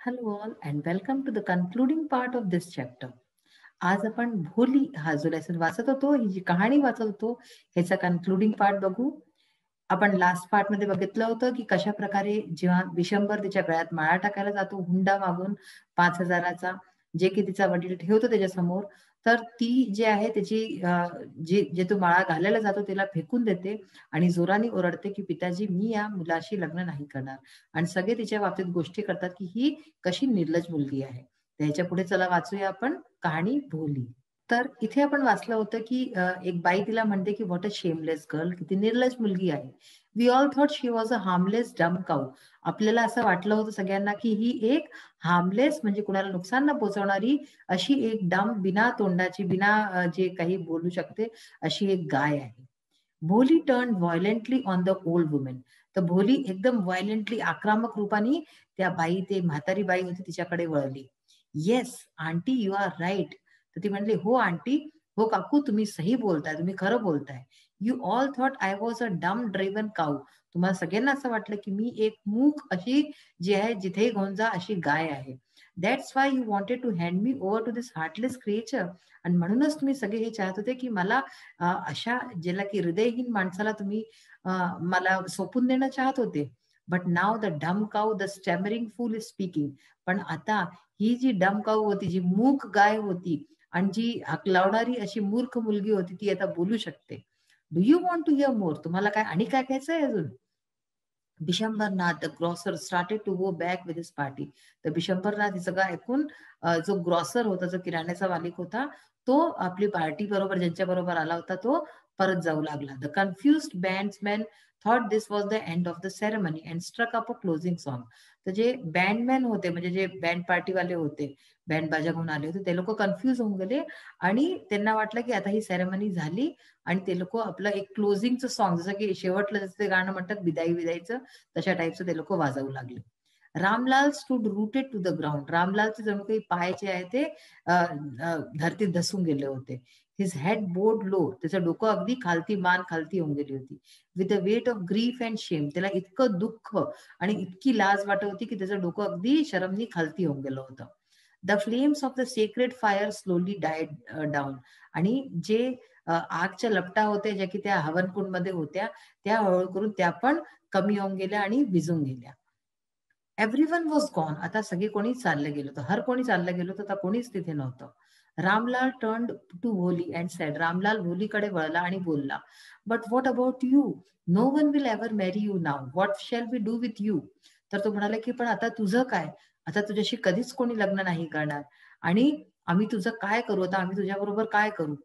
Hello all and welcome to the concluding part of this chapter. आज आपण भोली हा जो लेसन वाचत होतो, ही जी कहाणी वाचत होतो, ह्याचा कन्क्लुडिंग पार्ट बघू. आपण लास्ट पार्ट मध्ये बघितलं होतं की कशा प्रकारे जेव्हा विशंभर तिच्या गळ्यात माळा टाकायला जातो हुंडा मागून 5,000चा, जे की तिचा वडील ठेवतो त्याच्यासमोर, तर ती जे आहे त्याची जे जे तो माळा घालायला जातो त्याला फेकून देते आणि जोराने ओरडते की पिताजी मी या मुलाशी लग्न नाही करणार. आणि सगळे तिच्या बाबतीत गोष्टी करतात की ही कशी निर्लज मुलगी आहे. त्याच्या पुढे चला वाचूया आपण कहाणी भोली. तर इथे आपण वाचलं होतं की एक बाई तिला म्हणते की व्हॉट अ शेमलेस गर्ल, किती निर्लज मुलगी आहे. We all thought she was a harmless dumb cow. आपल्याला असं वाटलं होतं सगळ्यांना की ही एक हार्मलेस म्हणजे कुणाला नुकसान न पोहोचवणारी अशी एक डम बिना तोंडाची बिना जे काही बोलू शकते अशी एक गाय आहे. Bholi turn violently on the old women. तर भोली एकदम व्हायलेंटली आक्रमक रूपाने त्या बाई ते म्हातारी बाई होती तिच्याकडे वळली. Yes aunty you are right. तर ती म्हणली हो आंटी, हो काकू तुम्ही सही बोलताय, तुम्ही खरं बोलताय. You all thought I was a डम ड्रिव्हन काऊ. तुम्हाला सगळ्यांना असं वाटलं की मी एक मूक अशी जी आहे जिथे घेऊन जा अशी गाय आहे. That's why you wanted to hand me over to this heartless creature. आणि म्हणूनच तुम्ही सगळे हे चाहत होते की मला अशा ज्याला की हृदयहीन माणसाला तुम्ही मला सोपून देणं चाहत होते. But now the dumb cow the stammering fool is speaking. पण आता ही जी डम काऊ होती, जी मूक गाय होती आणि जी हकलावणारी अशी मूर्ख मुलगी होती ती आता बोलू शकते. Do you want to hear more? तुम्हाला काय आणि काय खायचंय अजून? Bishambarnath the grocer started to go back with his party. तर बिशंबरनाथ हे सगळं ऐकून जो ग्रॉसर होता, जो किराण्याचा मालिक होता, तो आपली पार्टी बरोबर ज्यांच्या बरोबर आला होता तो परत जाऊ लागला. The confused bandsman thought this was the end of the ceremony and struck up a closing song. तर जे बँडमॅन होते म्हणजे जे बँड पार्टीवाले होते, बँड बाजा घेऊन आले होते, ते लोक कन्फ्युज होऊन गेले आणि त्यांना वाटलं की आता ही सेरेमनी झाली आणि ते लोक आपलं एक क्लोजिंगचं सॉन्ग जसं की शेवटलं जसं ते गाणं म्हणतात बिदाई विदाईचं, तशा टाईपचं ते लोक वाजवू लागले. Ramlal stood rooted to the ground. रामलालचे जणू काही पाय जे आहे ते धरतीत धसून गेले होते. His head bowed low. त्याचं डोकं अगदी खालती मान खालती होऊन गेली होती. With the weight of grief and shame. त्याला इतकं दुःख आणि इतकी लाज वाटत होती की त्याचं डोकं अगदी शरमनी खालती होऊन गेलं होतं. The flames of the sacred fire slowly died down. आणि जे आगच्या लपटा होत्या ज्या की त्या हवनकुंडमध्ये होत्या, त्या हळूहळू करून त्या पण कमी होऊन गेल्या आणि विझून गेल्या. Everyone was gone. आता सगळे कोणी चाललं गेलं होतं. हर कोणी चाललं गेलं होतं. आता कोणीच तिथे नव्हतं. Ramlal turned to Bholi and said. Ramlal भोलीकडे वळला आणि बोलला, but what about you? No one will ever marry you now. What shall we do with you? तर तो म्हणाला की पण आता तुझं काय? आता तुझ्याशी कधीच कोणी लग्न नाही करणार आणि आम्ही तुझं काय करू? आता आम्ही तुझ्याबरोबर काय करू?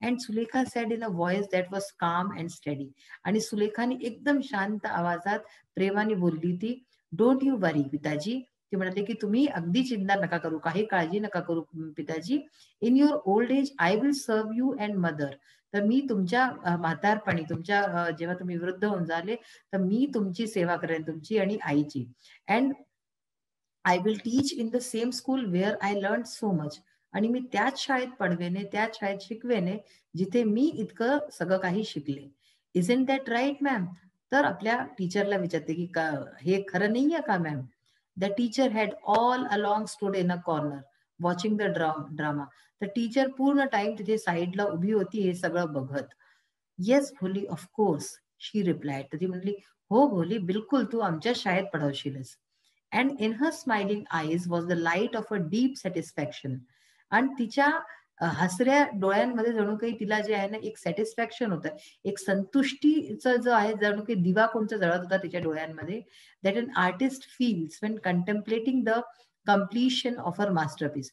And Sulekha said in a voice that was काम अँड स्टडी. आणि सुलेखाने एकदम शांत आवाजात प्रेमाने बोलली ती, डोंट यू वरी पिताजी. ते म्हणाले की तुम्ही अगदी चिंता नका करू, काही काळजी नका करू पिताजी. In your old age I will serve you and mother. तर मी तुमच्या म्हातारपणी तुमच्या जेव्हा तुम्ही वृद्ध होऊन झाले तर मी तुमची सेवा करेन, तुमची आणि आईची. And I will teach in the same school wear I learn so much. आणि मी त्याच शाळेत पडवेने, त्याच शाळेत शिकवेने जिथे मी इतकं सगळं काही शिकले. Isn't that right ma'am? तर आपल्या टीचरला विचारते की का हे खरं नाहीये का ma'am? The teacher had all along stood in a corner watching the drama. तर टीचर पूर्ण टाइम तिथे साईडला उभी होती हे सगळं बघत. येस भोली ऑफकोर्स शी रिप्लायड. तर ती म्हणली हो भोली, बिलकुल तू आमच्या शाळेत पढवशीलच. And in her smiling eyes was the light of a deep satisfaction. आणि तिच्या हसऱ्या डोळ्यांमध्ये जणू काही तिला जे आहे ना एक सॅटिस्फॅक्शन होतं, एक संतुष्टीचं जो आहे जणू काही दिवा कोणचा जळत होता तिच्या डोळ्यांमध्ये. That an artist feels when contemplating the completion of her masterpiece.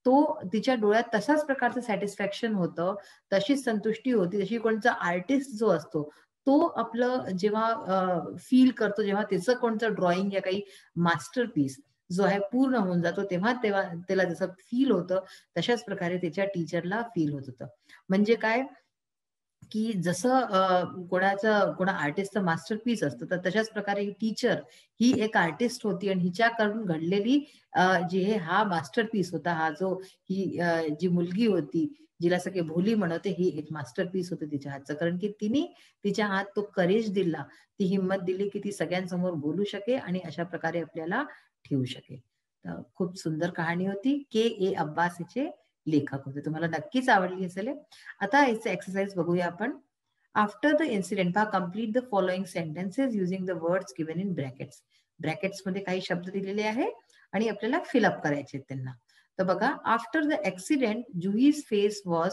तो तिच्या डोळ्यात तशाच प्रकारचं सॅटिस्फॅक्शन होतं, तशीच संतुष्टी होती जशी कोणचा आर्टिस्ट जो असतो तो आपलं जेव्हा फील करतो, जेव्हा त्याचं कोणतं ड्रॉइंग या काही मास्टरपीस जो आहे पूर्ण होऊन जातो तेव्हा त्याला जसं फील होतं तशाच प्रकारे त्याच्या टीचरला फील होत होतं. म्हणजे काय की जसं कोणा आर्टिस्टचं मास्टरपीस असतं तर तशाच प्रकारे ही टीचर ही एक आर्टिस्ट होती आणि हिच्याकडून घडलेली जी हा मास्टरपीस होता, हा जो ही जी मुलगी होती जिला सगळे भोली म्हणते, ही एक मास्टरपीस होतं तिच्या हातचं. कारण की तिने तिच्या हात तो करेज दिला, ती हिंमत दिली की ती सगळ्यांसमोर बोलू शके आणि अशा प्रकारे आपल्याला ठेवू शके. तर खूप सुंदर कहाणी होती. K.A. अब्बास याचे लेखक होते. तुम्हाला नक्कीच आवडली असेल. आता याचे एक्सरसाइज बघूया आपण. आफ्टर द इन्सिडेंट पहा complete the following sentences using the words given in brackets. Brackets मध्ये काही शब्द दिलेले आहे आणि आपल्याला फिलअप करायचे त्यांना. तर बघा, after the accident Juhi's face was,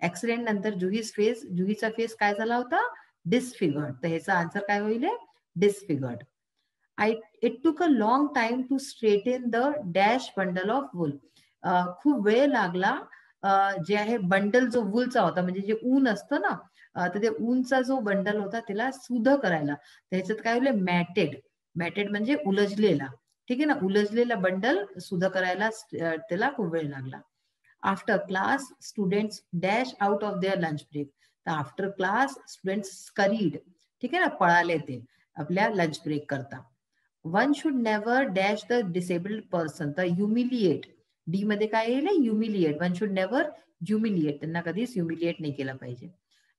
accident नंतर जुहीचा फेस काय झाला होता? डिसफिगर्ड. तर ह्याचा आन्सर काय होईल? Disfigured. It took a long time to straighten the dash bundle of wool. खूप वेळ लागला जे आहे बंडल जो वूलचा होता, म्हणजे जे ऊन असतं ना, तर ते ऊनचा जो बंडल होता त्याला सुध करायला. त्याच्यात काय होईल? मॅटेड. मॅटेड म्हणजे उलजलेला. ठीक आहे ना, उलजलेला बंडल सुध करायला त्याला खूप वेळ लागला. After class students dash out of their lunch break. तर आफ्टर क्लास स्टुडंट्स स्करीड. ठीक आहे ना, पळाले ते आपल्या लंच ब्रेक करता. One should never dash the disabled person. तर ह्युमिलिएट, डी मध्ये काय येईल? Humiliate. One should never humiliate, त्यांना कधीच ह्युमिलिएट नाही केलं पाहिजे.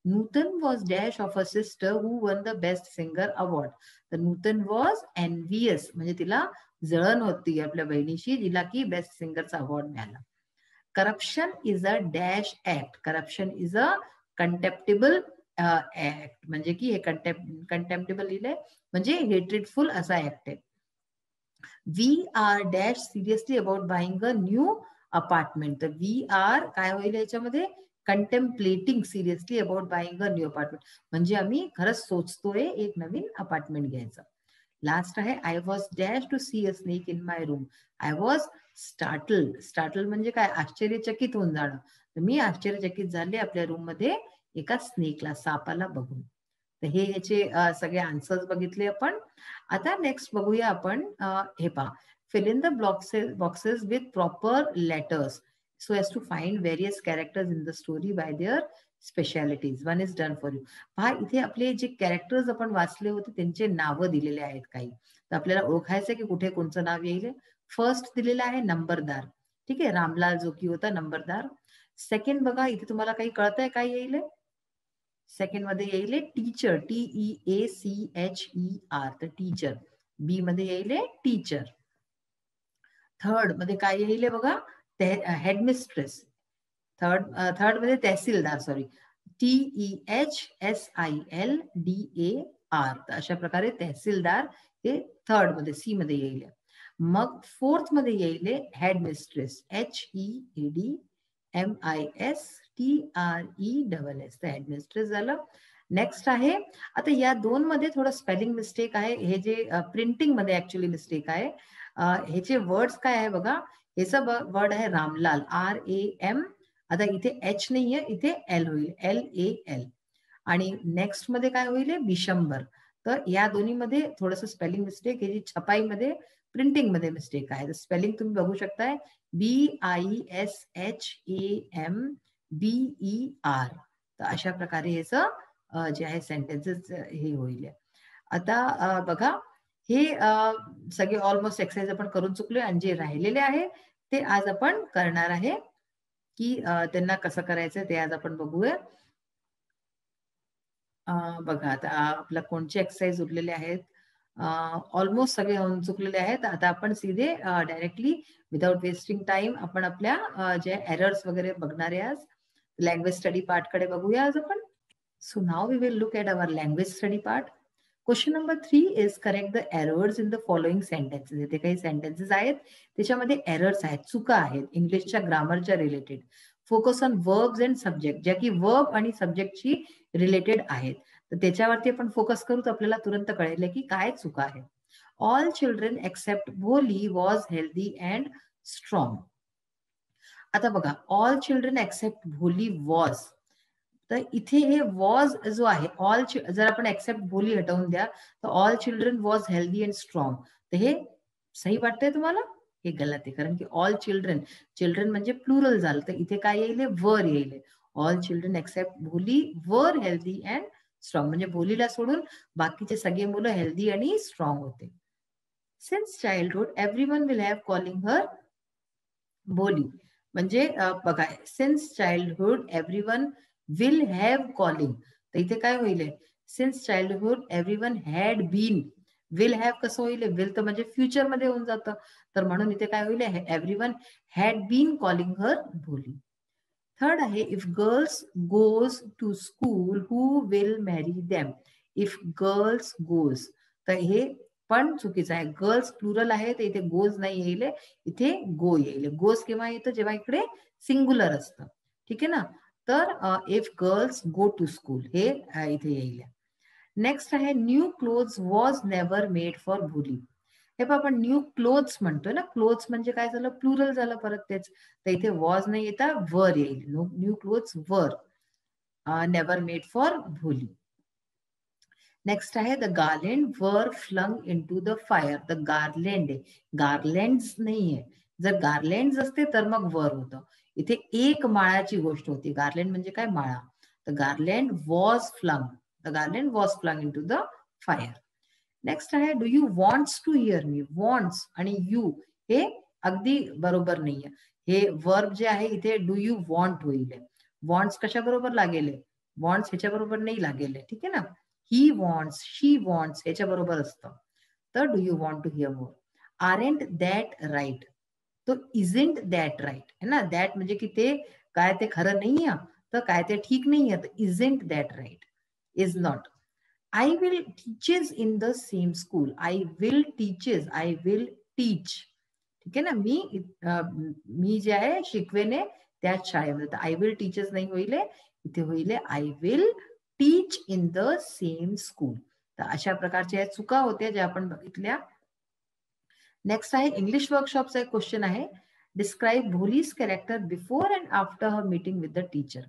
Nutan was dash of a sister who won the best singer award. तर नूतन वॉज एनव्हियस, म्हणजे तिला जळण होती आपल्या बहिणीशी, जिला की बेस्ट सिंगरचा अवॉर्ड मिळाला. Corruption is a dash act. Corruption is a contemptible act, म्हणजे की हे कंटेम्प्टेबल लिहिलंय म्हणजे हेट्रेडफुल असा ऍक्ट आहे. We are dash seriously about buying a new apartment. तर वी आर काय होईल याच्यामध्ये? Contemplating seriously about buying a new apartment, म्हणजे आम्ही खरंच सोचतोय एक नवीन अपार्टमेंट घ्यायचं. लास्ट आहे I was dash to see a snake in my room. I was startled. Startled म्हणजे काय? आश्चर्यचकित होऊन जाणं. तर मी आश्चर्यचकित झाले आपल्या रूम मध्ये एका स्नेकला, सापाला बघून. तर हे ह्याचे सगळे आन्सर्स बघितले आपण. आता नेक्स्ट बघूया आपण. हे पहा, fill in the boxes with proper letters so as to find various characters in the story by their specialities. One is done for you. पहा, इथे आपले जे कॅरेक्टर्स आपण वाचले होते त्यांचे नावं दिलेले आहेत काही. तर आपल्याला ओळखायचं की कुठे कोणचं नाव येईल. फर्स्ट दिलेलं आहे नंबरदार. ठीक आहे, रामलाल जोकी होता नंबरदार. सेकंड बघा, इथे तुम्हाला काही कळतंय काय येईल? सेकंड मध्ये येईल टीचर. TEACHER. तर टीचर. बी मध्ये येईल टीचर. थर्ड मध्ये काय येईल बघा? हेडमिस्ट्रेस. थर्ड मध्ये तहसीलदार. Sorry, TEHSILDAR. तर अशा प्रकारे तहसीलदार हे थर्ड मध्ये, सी मध्ये येईल. मग फोर्थ मध्ये येईल हेडमिस्ट्रेस. HEADMISTRESS. तर हेडमिस्ट्रेस झालं. नेक्स्ट आहे, आता या दोन मध्ये थोडं स्पेलिंग मिस्टेक आहे. हे जे प्रिंटिंग मध्ये ऍक्च्युअली मिस्टेक आहे. ह्याचे वर्ड्स काय आहे बघा. ह्याचा वर्ड आहे रामलाल, RAM. आता इथे H नाहीये, इथे L होईल, LAL. आणि नेक्स्ट मध्ये काय होईल? बिशंबर. तर या दोन्ही मध्ये थोडस स्पेलिंग मिस्टेक, हे जी छपाईमध्ये प्रिंटिंग मध्ये मिस्टेक आहे. स्पेलिंग तुम्ही बघू शकताय, BISHAMBER. तर अशा प्रकारे याचं जे आहे सेंटेन्सेस हे होईल. आता बघा, हे सगळे ऑलमोस्ट एक्सरसाइज आपण करून चुकलोय आणि जे राहिलेले आहे ते आज आपण करणार आहे. की त्यांना कसं करायचं ते आज आपण बघूया. बघा, आता आपला कोणचे एक्सरसाइज उरलेले आहेत? ऑलमोस्ट सगळे होऊन चुकलेले आहेत. आता आपण सीधे डायरेक्टली विदाउट वेस्टिंग टाइम आपण आपल्या जे एरर्स वगैरे बघणार आहे आज. लँग्वेज स्टडी पार्ट कडे बघूया आज आपण. So now we will look at our language study part. Question number 3 is correct the errors in the following sentences. इथे काही सेंटेन्सेस आहेत त्याच्यामध्ये एरर्स आहेत, चुका आहेत इंग्लिशच्या ग्रामरच्या related. Focus on verbs and subject, ज्या की वर्ब आणि सब्जेक्टची रिलेटेड आहेत. तर त्याच्यावरती आपण फोकस करू तर आपल्याला तुरंत कळेल की काय चुका आहे. ऑल चिल्ड्रन एक्सेप्ट भोली वॉज हेल्दी अँड स्ट्रॉंग. आता बघा, ऑल चिल्ड्रन एक्सेप्ट भोली वॉज. तर इथे हे वॉज जो आहे, ऑल, जर आपण एक्सेप्ट भोली हटवून द्या तर all children was healthy and strong. तर हे सही वाटतंय तुम्हाला? हे गलत आहे, कारण की ऑल चिल्ड्रन, चिल्ड्रन म्हणजे प्लुरल झालं. तर इथे काय येईल? वर येईल. ऑल चिल्ड्रन एक्सेप्ट भोली वर हेल्दी अँड स्ट्रॉंग, म्हणजे भोलीला सोडून बाकीचे सगळे मुलं हेल्दी आणि स्ट्रॉंग होते. Since childhood everyone will have calling her Bholi. म्हणजे बघा, since childhood everyone will have calling. तर इथे काय होईल? Since childhood everyone had been. Will have कसं होईल, विल तर म्हणजे फ्युचर मध्ये होऊन जातं, तर म्हणून इथे काय होईल, everyone had been calling her Bholi. Third आहे if girls goes to school who will marry them. If girls goes, तर हे पण चुकीचं आहे. गर्ल्स प्लुरल आहे तर इथे गोज नाही येईल, इथे गो येईल. गोज केव्हा येतं, जेव्हा इकडे सिंग्युलर असतं. ठीक आहे ना. तर if girls go to school हे इथे येईल. नेक्स्ट आहे new clothes was never made for Bholi. हे पण आपण न्यू क्लोथ्स म्हणतोय ना, क्लोथ्स म्हणजे काय झालं, प्लुरल झालं परत तेच, तर इथे वॉज नाही येता वर येईल. New clothes were never made for Bholi. Next आहे the garland were flung into the fire. The garland आहे, गार्लँड्स नाहीये. जर गार्लँड्स असते तर मग वर होतं. इथे एक माळाची गोष्ट होती. गार्लँड म्हणजे काय, माळा. The garland was flung, the garland was flung into the fire. Next आहे do you wants to hear me. Wants आणि यू हे अगदी बरोबर नाहीये. हे वर्ब जे आहे इथे डू यू वॉन्ट होईल. वॉन्ट्स कशा बरोबर लागेल, वॉन्ट्स ह्याच्या बरोबर नाही लागेल. ठीक आहे ना. ही वॉन्ट्स, शी वॉन्ट्स ह्याच्या बरोबर असतं. तर do you want to hear more. Aren't that right, तो इजंट दॅट राईट है ना. दॅट म्हणजे की ते काय, ते खरं नाहीये, तर काय ते ठीक नाहीये, तर isn't that right, is not. I will teaches in the same school. I will teaches, I will teach. ठीक आहे ना. मी जे आहे शिकवेने त्याच शाळेमध्ये, तर आय विल टीचर्स नाही होईल, इथे होईल I will teach in the same school. तर अशा प्रकारच्या चुका होत्या ज्या आपण बघितल्या. नेक्स्ट आहे इंग्लिश वर्कशॉपचा एक क्वेश्चन आहे. Describe Bholi's character before and after her meeting with the teacher.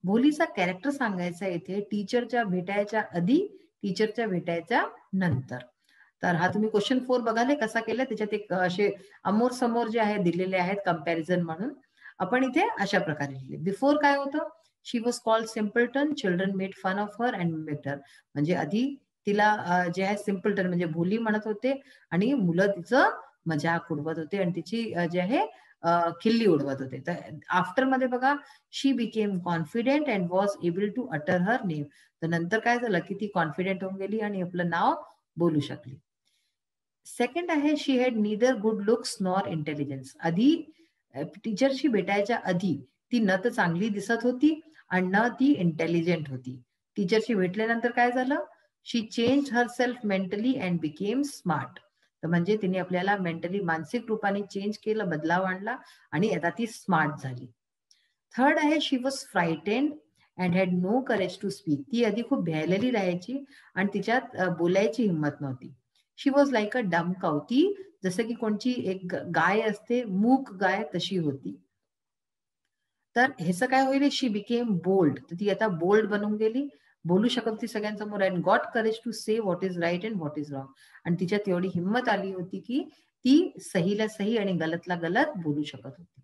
भोलीचा कॅरेक्टर सांगायचा इथे टीचरच्या भेटायच्या आधी, टीचरच्या भेटायच्या नंतर. तर हा तुम्ही क्वेश्चन 4 बघाले कसा केला, त्याच्यात एक असे अमोर समोर जे आहे दिलेले आहेत कंपॅरिझन म्हणून. आपण इथे अशा प्रकारे लिहिले. बिफोर काय होतं, she was called simpleton, children made fun of her and mimicked her. म्हणजे आधी तिला जे आहे सिम्पल्टन म्हणजे भोली म्हणत होते आणि मुलं तिचं मजाक उडवत होते आणि तिची जे आहे खिल्ली उडवत होते. तर आफ्टर मध्ये बघा, she became confident and was able to utter her name. तर नंतर काय झालं की ती कॉन्फिडेंट होऊन गेली आणि आपलं नाव बोलू शकली. सेकंड आहे she had neither good looks nor intelligence. आधी टीचरशी भेटायच्या आधी ती न तर चांगली दिसत होती आणि न ती इंटेलिजंट होती. टीचरशी भेटल्यानंतर काय झालं, she change herself mentally and became smart. तर म्हणजे तिने आपल्याला मेंटली मानसिक रूपाने चेंज केलं, बदलाव आणला आणि आता ती स्मार्ट झाली. थर्ड आहे she was frightened and had no courage to speak. ती आधी खूप भ्यायलेली राहायची आणि तिच्यात बोलायची हिंमत नव्हती. शी वॉज लाईक अ डम काऊ. ती जसं की कोणची एक गाय असते, मूक गाय, तशी होती. तर ह्याचं काय होईल, शी बिकेम बोल्ड. तर ती आता बोल्ड बनून गेली, बोलू शकत होती सगळ्यांसमोर. And got courage to say what is right and what is wrong. आणि तिच्यात एवढी हिंमत आली होती की ती सहीला सही आणि गलतला गलत बोलू शकत होती.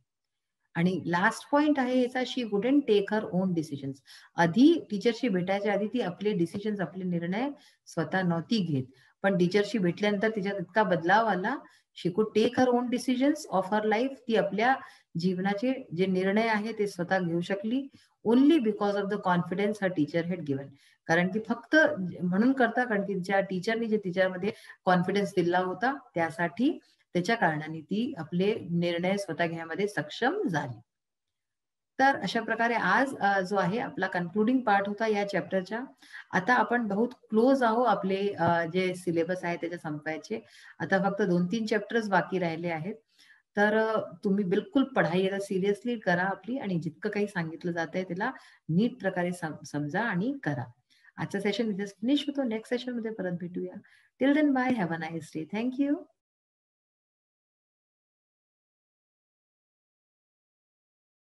आणि लास्ट पॉइंट आहे याचा, she wouldn't take her own decisions. आधी टीचरशी भेटायच्या आधी ती आपले डिसिजन्स, आपले निर्णय स्वतः नव्हती घेत, पण टीचरशी भेटल्यानंतर तिच्यात इतका बदलाव आला, she could take her own decisions of her life. ती आपल्या जीवनाचे जे निर्णय आहे ते स्वतः घेऊ शकली, only because of the confidence her teacher had given. कारण की फक्त म्हणून करता, कारण की ज्या टीचरनी जे तिच्यामध्ये कॉन्फिडन्स दिला होता त्यासाठी, त्याच्या कारणाने ती आपले निर्णय स्वतः घेण्यामध्ये सक्षम झाली. तर अशा प्रकारे आज जो आहे आपला कन्क्लुडिंग पार्ट होता या चॅप्टरच्या. आता आपण बहुत क्लोज आहो आपले जे सिलेबस आहे त्याच्या संपायचे. आता फक्त 2-3 चॅप्टर्स बाकी राहिले आहेत. तर तुम्ही बिलकुल पढाई आता सिरियसली करा आपली आणि जितकं काही सांगितलं जात आहे त्याला नीट प्रकारे समजा आणि करा. आजचा सेशन इथेच फिनिश होतो. नेक्स्ट सेशन मध्ये परत भेटूया. Till then bye, have a nice day. Thank you.